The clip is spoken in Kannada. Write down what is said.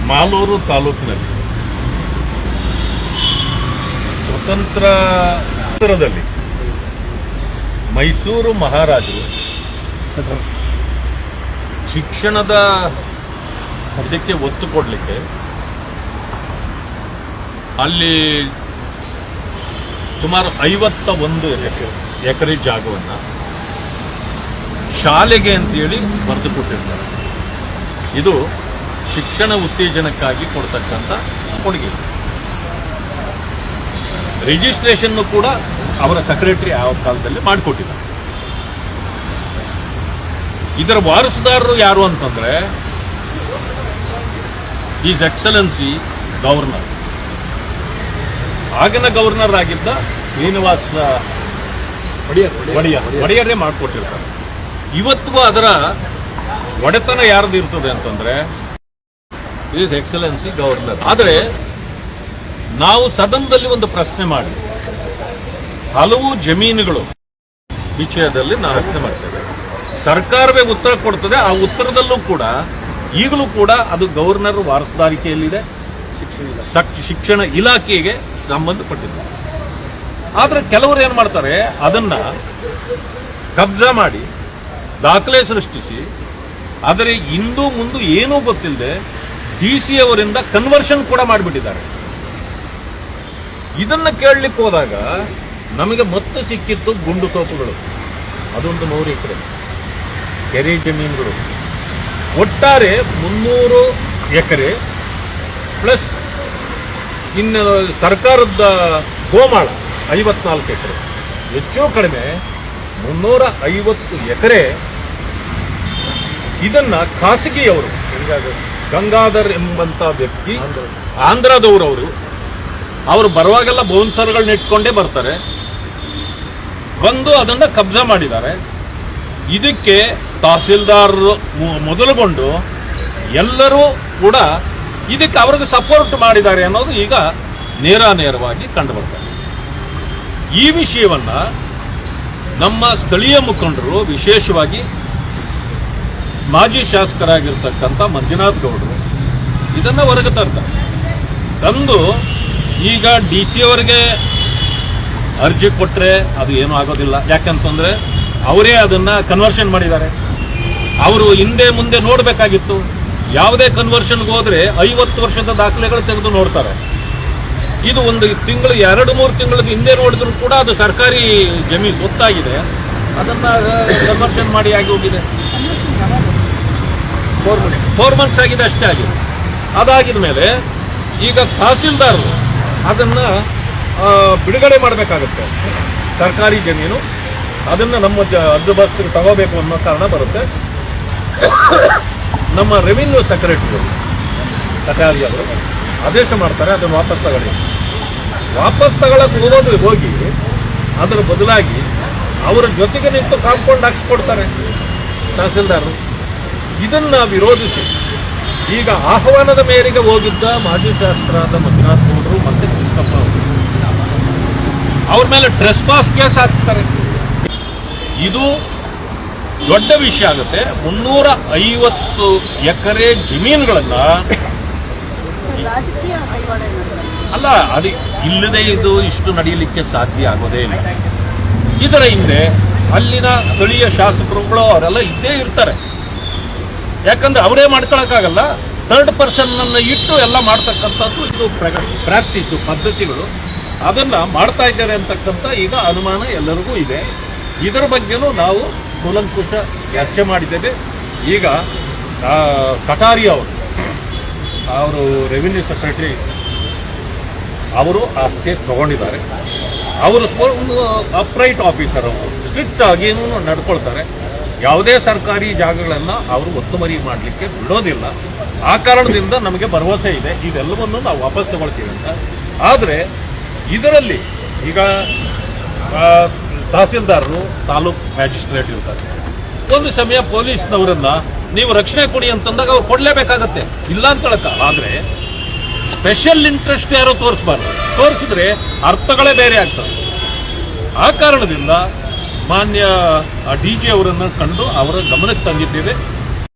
ಮಾಲೂರು ತಾಲೂಕಿನಲ್ಲಿ ಸ್ವತಂತ್ರ ಉತ್ತರದಲ್ಲಿ ಮೈಸೂರು ಮಹಾರಾಜರು ಶಿಕ್ಷಣದ ಇದಕ್ಕೆ ಒತ್ತು ಕೊಡಲಿಕ್ಕೆ ಅಲ್ಲಿ ಸುಮಾರು 51 ಎಕರೆ ಜಾಗವನ್ನು ಶಾಲೆಗೆ ಅಂತೇಳಿ ಬರೆದು ಕೊಟ್ಟಿರ್ತಾರೆ. ಇದು ಶಿಕ್ಷಣ ಉತ್ತೇಜನಕ್ಕಾಗಿ ಕೊಡ್ತಕ್ಕಂಥ ಕೊಡುಗೆ. ರಿಜಿಸ್ಟ್ರೇಷನ್ ಕೂಡ ಅವರ ಸೆಕ್ರೆಟರಿ ಆ ಕಾಲದಲ್ಲಿ ಮಾಡಿಕೊಟ್ಟಿದ್ದಾರೆ. ಇದರ ವಾರಸುದಾರರು ಯಾರು ಅಂತಂದ್ರೆ ಈಸ್ ಎಕ್ಸಲೆನ್ಸಿ ಗವರ್ನರ್, ಆಗಿನ ಗವರ್ನರ್ ಆಗಿದ್ದ ಶ್ರೀನಿವಾಸ ಒಡೆಯರೇ ಮಾಡಿಕೊಟ್ಟಿರ್ತಾರೆ. ಇವತ್ತಿಗೂ ಅದರ ಒಡೆತನ ಯಾರ್ದು ಇರ್ತದೆ ಅಂತಂದ್ರೆ ಈಸ್ ಎಕ್ಸಲೆನ್ಸಿ ಗವರ್ನರ್. ಆದರೆ ನಾವು ಸದನದಲ್ಲಿ ಒಂದು ಪ್ರಶ್ನೆ ಮಾಡಿ ಹಲವು ಜಮೀನುಗಳು ವಿಷಯದಲ್ಲಿ ನಾವು ಪ್ರಶ್ನೆ ಮಾಡ್ತೇವೆ. ಸರ್ಕಾರವೇ ಉತ್ತರ ಕೊಡ್ತದೆ. ಆ ಉತ್ತರದಲ್ಲೂ ಕೂಡ ಈಗಲೂ ಕೂಡ ಅದು ಗವರ್ನರ್ ವಾರಸುದಾರಿಕೆಯಲ್ಲಿದೆ, ಶಿಕ್ಷಣ ಇಲಾಖೆಗೆ ಸಂಬಂಧಪಟ್ಟಿದೆ. ಆದ್ರೆ ಕೆಲವರು ಏನ್ ಮಾಡ್ತಾರೆ, ಅದನ್ನ ಕಬ್ಜಾ ಮಾಡಿ ದಾಖಲೆ ಸೃಷ್ಟಿಸಿ ಆದರೆ ಇಂದು ಮುಂದೆ ಏನೂ ಗೊತ್ತಿಲ್ಲದೆ ಡಿಸಿ ಅವರಿಂದ ಕನ್ವರ್ಷನ್ ಕೂಡ ಮಾಡಿಬಿಟ್ಟಿದ್ದಾರೆ. ಇದನ್ನ ಕೇಳಲಿಕ್ಕೆ ಹೋದಾಗ ನಮಗೆ ಮತ್ತೆ ಸಿಕ್ಕಿತ್ತು ಗುಂಡು ತೋಪುಗಳು, ಅದೊಂದು 100 ಎಕರೆ ಕೆರೆ ಜಮೀನುಗಳು, ಒಟ್ಟಾರೆ 300 ಎಕರೆ ಪ್ಲಸ್ ಇನ್ನು ಸರ್ಕಾರದ ಗೋಮಾಳ 54 ಎಕರೆ, ಹೆಚ್ಚು ಕಡಿಮೆ 350 ಎಕರೆ. ಇದನ್ನ ಖಾಸಗಿಯವರು ಗಂಗಾಧರ್ ಎಂಬಂತ ವ್ಯಕ್ತಿ ಆಂಧ್ರದವರು, ಅವರು ಬರುವಾಗೆಲ್ಲ ಬೌನ್ಸರ್ಗಳನ್ನ ಇಟ್ಕೊಂಡೇ ಬರ್ತಾರೆ, ಬಂದು ಅದನ್ನ ಕಬ್ಜಾ ಮಾಡಿದ್ದಾರೆ. ಇದಕ್ಕೆ ತಹಸೀಲ್ದಾರ್ ಮೊದಲುಗೊಂಡು ಎಲ್ಲರೂ ಕೂಡ ಇದಕ್ಕೆ ಅವ್ರಿಗೆ ಸಪೋರ್ಟ್ ಮಾಡಿದ್ದಾರೆ ಅನ್ನೋದು ಈಗ ನೇರವಾಗಿ ಕಂಡು ಬರ್ತಾರೆ. ಈ ವಿಷಯವನ್ನ ನಮ್ಮ ಸ್ಥಳೀಯ ಮುಖಂಡರು, ವಿಶೇಷವಾಗಿ ಮಾಜಿ ಶಾಸಕರಾಗಿರ್ತಕ್ಕಂಥ ಮಂಜುನಾಥ್ ಗೌಡರು ಇದನ್ನ ಹೊರಗೆ ತರ್ತಾರೆ. ತಂದು ಈಗ ಡಿಸಿ ಅವರಿಗೆ ಅರ್ಜಿ ಕೊಟ್ಟರೆ ಅದು ಏನೂ ಆಗೋದಿಲ್ಲ. ಯಾಕಂತಂದ್ರೆ ಅವರೇ ಅದನ್ನ ಕನ್ವರ್ಷನ್ ಮಾಡಿದ್ದಾರೆ. ಅವರು ಹಿಂದೆ ಮುಂದೆ ನೋಡಬೇಕಾಗಿತ್ತು. ಯಾವುದೇ ಕನ್ವರ್ಷನ್ಗೆ ಹೋದ್ರೆ 50 ವರ್ಷದ ದಾಖಲೆಗಳು ತೆಗೆದು ನೋಡ್ತಾರೆ. ಇದು ಒಂದು ತಿಂಗಳು 2-3 ತಿಂಗಳ ಹಿಂದೆ ನೋಡಿದ್ರು ಕೂಡ ಅದು ಸರ್ಕಾರಿ ಜಮೀನು ಸ್ವತ್ತಾಗಿದೆ, ಅದನ್ನ ಕನ್ವರ್ಷನ್ ಮಾಡಿ ಆಗಿ ಹೋಗಿದೆ. 4 ಮಂತ್ಸ್ ಆಗಿದೆ, ಅಷ್ಟೇ ಆಗಿದೆ. ಅದಾಗಿದ ಮೇಲೆ ಈಗ ತಹಸೀಲ್ದಾರರು ಅದನ್ನ ಬಿಡುಗಡೆ ಮಾಡಬೇಕಾಗುತ್ತೆ. ಸರ್ಕಾರಿ ಜಮೀನು ಅದನ್ನ ನಮ್ಮ ಹದ್ದುಬಸ್ತಿಗೆ ತಗೋಬೇಕು ಅನ್ನೋ ಕಾರಣ ಬರುತ್ತೆ. ನಮ್ಮ ರೆವಿನ್ಯೂ ಸೆಕ್ರೆಟರಿ ಅವರು ಆದೇಶ ಮಾಡ್ತಾರೆ, ಅದನ್ನು ವಾಪಸ್ ತಗೊಳ್ಳಕ್ಕೆ ಹೋಗಿ ಅದರ ಬದಲಾಗಿ ಅವರ ಜೊತೆಗೆ ನಿಂತು ಕಾಂಪೌಂಡ್ ಹಾಕಿಸ್ಕೊಡ್ತಾರೆ ತಹಸೀಲ್ದಾರರು. ಇದನ್ನ ವಿರೋಧಿಸಿ ಈಗ ಆಹ್ವಾನದ ಮೇರೆಗೆ ಹೋಗಿದ್ದ ಮಾಜಿ ಶಾಸಕರಾದ ಮಂಜುನಾಥ್ ಗೌಡರು ಮತ್ತೆ ಕೃಷ್ಣಪ್ಪ ಅವರು ಅವ್ರ ಮೇಲೆ ಟ್ರೆಸ್ಪಾಸ್ ಕೇಸ್ ಹಾಕಿಸ್ತಾರೆ. ಇದು ದೊಡ್ಡ ವಿಷಯ ಆಗುತ್ತೆ. 350 ಎಕರೆ ಜಮೀನುಗಳನ್ನ ಅಲ್ಲ, ಅದು ಇಲ್ಲದೆ ಇದು ಇಷ್ಟು ನಡೆಯಲಿಕ್ಕೆ ಸಾಧ್ಯ ಆಗೋದೇ ಇಲ್ಲ. ಇದರ ಹಿಂದೆ ಅಲ್ಲಿನ ಸ್ಥಳೀಯ ಶಾಸಕರುಗಳು ಅವರೆಲ್ಲ ಇದ್ದೇ ಇರ್ತಾರೆ. ಯಾಕಂದ್ರೆ ಅವರೇ ಮಾಡ್ಕೊಳಕ್ಕಾಗಲ್ಲ, ಥರ್ಡ್ ಪರ್ಸನ್ ಅನ್ನು ಇಟ್ಟು ಎಲ್ಲ ಮಾಡ್ತಕ್ಕಂಥದ್ದು ಇದು ಪ್ರಾಕ್ಟೀಸು ಪದ್ಧತಿಗಳು. ಅದನ್ನ ಮಾಡ್ತಾ ಇದ್ದಾರೆ ಅಂತಕ್ಕಂಥ ಈಗ ಅನುಮಾನ ಎಲ್ಲರಿಗೂ ಇದೆ. ಇದರ ಬಗ್ಗೆನೂ ನಾವು ಕೂಲಂಕುಷ ಚರ್ಚೆ ಮಾಡಿದ್ದೇವೆ. ಈಗ ಕಟಾರಿ ಅವರು ರೆವಿನ್ಯೂ ಸೆಕ್ರೆಟರಿ ಅವರು ಆ ಸ್ಟೇಟ್ ತಗೊಂಡಿದ್ದಾರೆ. ಅವರು ಒಂದು ಅಪ್ರೈಟ್ ಆಫೀಸರ್, ಅವರು ಸ್ಟ್ರಿಕ್ಟ್ ಆಗಿ ನಡ್ಕೊಳ್ತಾರೆ. ಯಾವುದೇ ಸರ್ಕಾರಿ ಜಾಗಗಳನ್ನು ಅವರು ಒತ್ತುವರಿ ಮಾಡಲಿಕ್ಕೆ ಬಿಡೋದಿಲ್ಲ. ಆ ಕಾರಣದಿಂದ ನಮಗೆ ಭರವಸೆ ಇದೆ ಇದೆಲ್ಲವನ್ನು ನಾವು ವಾಪಸ್ ತಗೊಳ್ತೀವಿ ಅಂತ. ಆದರೆ ಇದರಲ್ಲಿ ಈಗ ತಹಸೀಲ್ದಾರರು, ತಾಲೂಕ್ ಮ್ಯಾಜಿಸ್ಟ್ರೇಟ್ ಇರ್ತಾರೆ. ಒಂದು ಸಮಯ ಪೊಲೀಸ್ನವರನ್ನ ನೀವು ರಕ್ಷಣೆ ಕೊಡಿ ಅಂತಂದಾಗ ಅವ್ರು ಕೊಡಲೇಬೇಕಾಗತ್ತೆ, ಇಲ್ಲ ಅಂತ ಹೇಳಕ್ಕ. ಆದರೆ ಸ್ಪೆಷಲ್ ಇಂಟ್ರೆಸ್ಟ್ ಯಾರೋ ತೋರಿಸಬಾರ್ದು. ತೋರಿಸಿದ್ರೆ ಅರ್ಥಗಳೇ ಬೇರೆ ಆಗ್ತವೆ. ಆ ಕಾರಣದಿಂದ ಮಾನ್ಯ ಡಿಜಿ ಅವರನ್ನು ಕಂಡು ಅವರ ಗಮನಕ್ಕೆ ತಂದಿದ್ದೇವೆ.